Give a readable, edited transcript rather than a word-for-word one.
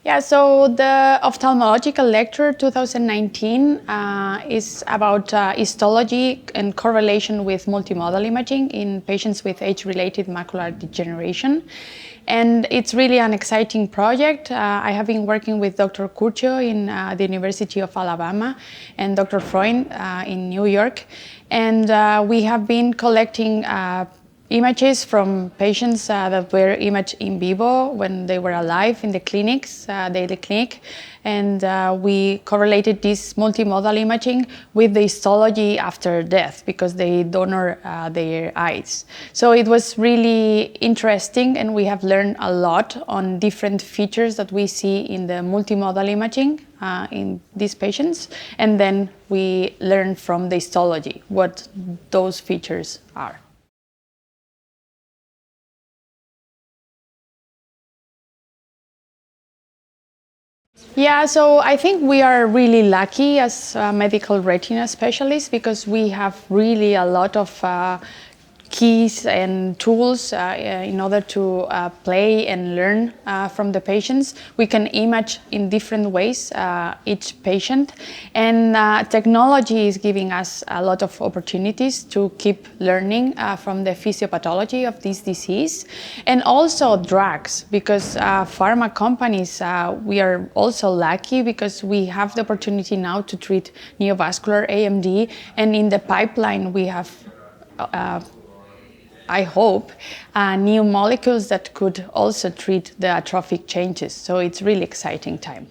Yeah, so the Ophthalmological Lecture 2019 is about histology and correlation with multimodal imaging in patients with age-related macular degeneration. And it's really an exciting project. I have been working with Dr. Curcio in the University of Alabama and Dr. Freund in New York. And we have been collecting images from patients that were imaged in vivo when they were alive in the clinics, daily clinic, and we correlated this multimodal imaging with the histology after death because they donor their eyes. So it was really interesting, and we have learned a lot on different features that we see in the multimodal imaging in these patients, and then we learn from the histology what those features are. Yeah, so I think we are really lucky as medical retina specialists because we have really a lot of keys and tools in order to play and learn from the patients. We can image in different ways each patient, and technology is giving us a lot of opportunities to keep learning from the physiopathology of this disease, and also drugs, because pharma companies, we are also lucky because we have the opportunity now to treat neovascular AMD, and in the pipeline we have I hope, new molecules that could also treat the atrophic changes. So it's really exciting time.